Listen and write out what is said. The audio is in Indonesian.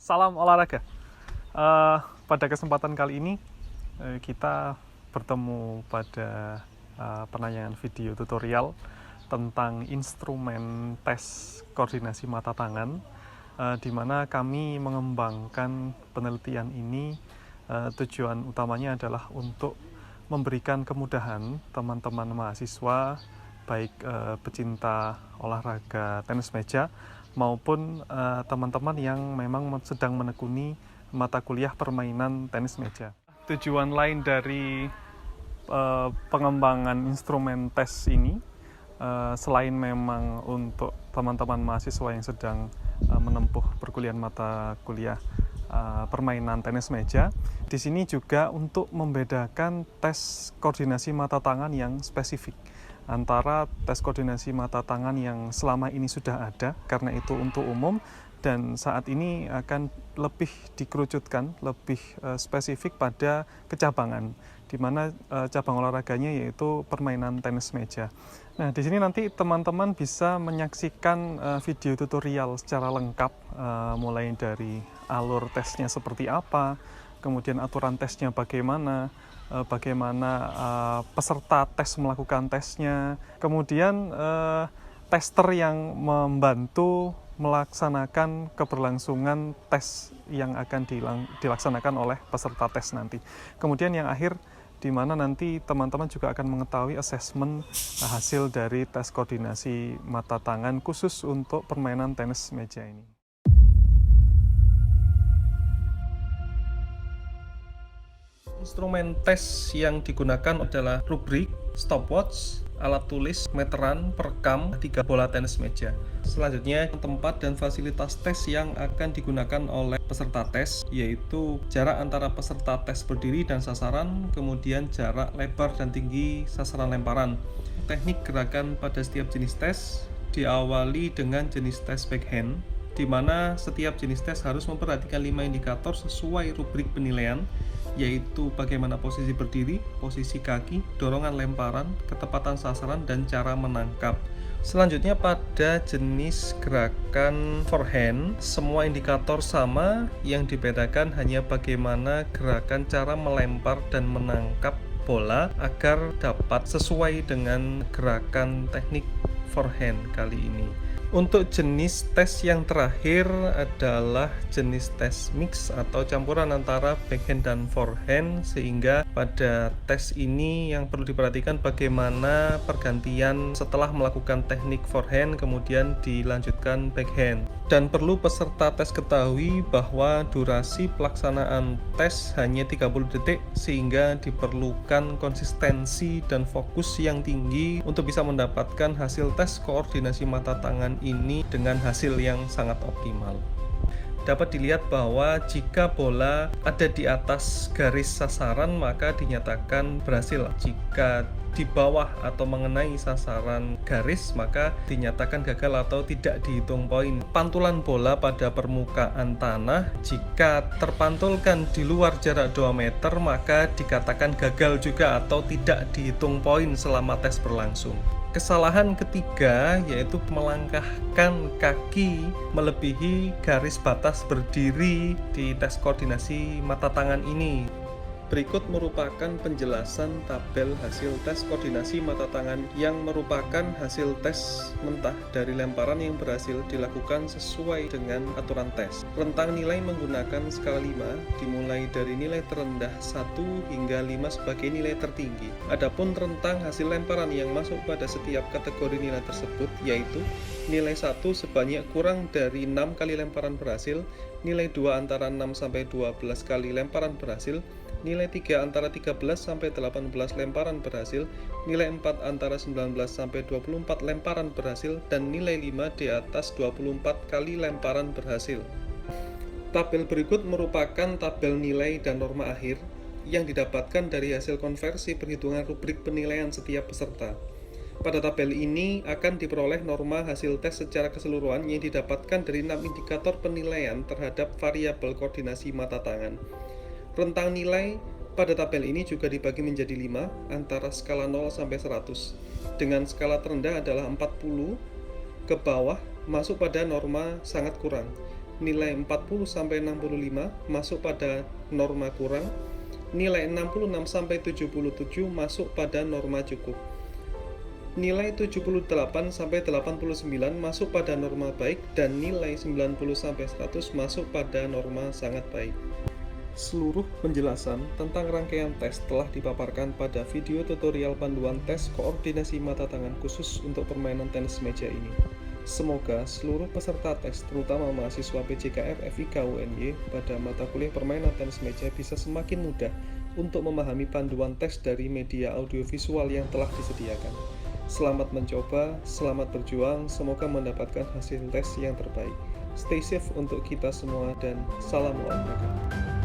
Salam olahraga. Eh, Pada kesempatan kali ini kita bertemu pada penayangan video tutorial tentang instrumen tes koordinasi mata tangan, di mana kami mengembangkan penelitian ini. Tujuan utamanya adalah untuk memberikan kemudahan teman-teman mahasiswa, baik pecinta olahraga tenis meja maupun teman-teman yang memang sedang menekuni mata kuliah permainan tenis meja. Tujuan lain dari pengembangan instrumen tes ini, selain memang untuk teman-teman mahasiswa yang sedang menempuh perkuliahan mata kuliah permainan tenis meja, di sini juga untuk membedakan tes koordinasi mata tangan yang spesifik antara tes koordinasi mata tangan yang selama ini sudah ada, karena itu untuk umum, dan saat ini akan lebih dikerucutkan, lebih spesifik pada kecabangan, di mana cabang olahraganya yaitu permainan tenis meja. Nah, di sini nanti teman-teman bisa menyaksikan video tutorial secara lengkap, mulai dari alur tesnya seperti apa, kemudian aturan tesnya bagaimana, peserta tes melakukan tesnya, kemudian tester yang membantu melaksanakan keberlangsungan tes yang akan dilaksanakan oleh peserta tes nanti. Kemudian yang akhir, di mana nanti teman-teman juga akan mengetahui asesmen hasil dari tes koordinasi mata tangan khusus untuk permainan tenis meja ini. Instrumen tes yang digunakan adalah rubrik, stopwatch, alat tulis, meteran, perekam, 3 bola tenis meja. Selanjutnya, tempat dan fasilitas tes yang akan digunakan oleh peserta tes, yaitu jarak antara peserta tes berdiri dan sasaran, kemudian jarak lebar dan tinggi sasaran lemparan. Teknik gerakan pada setiap jenis tes diawali dengan jenis tes backhand, di mana setiap jenis tes harus memperhatikan 5 indikator sesuai rubrik penilaian, yaitu bagaimana posisi berdiri, posisi kaki, dorongan lemparan, ketepatan sasaran, dan cara menangkap. Selanjutnya, pada jenis gerakan forehand, semua indikator sama, yang dibedakan hanya bagaimana gerakan cara melempar dan menangkap bola agar dapat sesuai dengan gerakan teknik forehand kali ini. Untuk jenis tes yang terakhir adalah jenis tes mix atau campuran antara backhand dan forehand, sehingga pada tes ini yang perlu diperhatikan bagaimana pergantian setelah melakukan teknik forehand kemudian dilanjutkan backhand. Dan perlu peserta tes ketahui bahwa durasi pelaksanaan tes hanya 30 detik, sehingga diperlukan konsistensi dan fokus yang tinggi untuk bisa mendapatkan hasil tes koordinasi mata tangan ini dengan hasil yang sangat optimal. Dapat dilihat bahwa jika bola ada di atas garis sasaran maka dinyatakan berhasil. Jika di bawah atau mengenai sasaran garis maka dinyatakan gagal atau tidak dihitung poin. Pantulan bola pada permukaan tanah jika terpantulkan di luar jarak 2 meter maka dikatakan gagal juga atau tidak dihitung poin selama tes berlangsung. Kesalahan ketiga yaitu melangkahkan kaki melebihi garis batas berdiri di tes koordinasi mata tangan ini. Berikut merupakan penjelasan tabel hasil tes koordinasi mata tangan yang merupakan hasil tes mentah dari lemparan yang berhasil dilakukan sesuai dengan aturan tes. Rentang nilai menggunakan skala 5 dimulai dari nilai terendah 1 hingga 5 sebagai nilai tertinggi. Adapun rentang hasil lemparan yang masuk pada setiap kategori nilai tersebut yaitu nilai 1 sebanyak kurang dari 6 kali lemparan berhasil, nilai 2 antara 6 sampai 12 kali lemparan berhasil, nilai 3 antara 13 sampai 18 lemparan berhasil, nilai 4 antara 19 sampai 24 lemparan berhasil, dan nilai 5 di atas 24 kali lemparan berhasil. Tabel berikut merupakan tabel nilai dan norma akhir yang didapatkan dari hasil konversi perhitungan rubrik penilaian setiap peserta. Pada tabel ini akan diperoleh norma hasil tes secara keseluruhan yang didapatkan dari 6 indikator penilaian terhadap variabel koordinasi mata tangan. Rentang nilai pada tabel ini juga dibagi menjadi 5 antara skala 0 sampai 100. Dengan skala terendah adalah 40 ke bawah masuk pada norma sangat kurang. nilai 40-65 masuk pada norma kurang, nilai 66-77 masuk pada norma cukup. Nilai 78-89 masuk pada norma baik dan nilai 90-100 masuk pada norma sangat baik. Seluruh penjelasan tentang rangkaian tes telah dipaparkan pada video tutorial panduan tes koordinasi mata tangan khusus untuk permainan tenis meja ini. Semoga seluruh peserta tes, terutama mahasiswa PJKR FIK UNY pada mata kuliah permainan tenis meja bisa semakin mudah untuk memahami panduan tes dari media audiovisual yang telah disediakan. Selamat mencoba, selamat berjuang, semoga mendapatkan hasil tes yang terbaik. Stay safe untuk kita semua dan salam olahraga.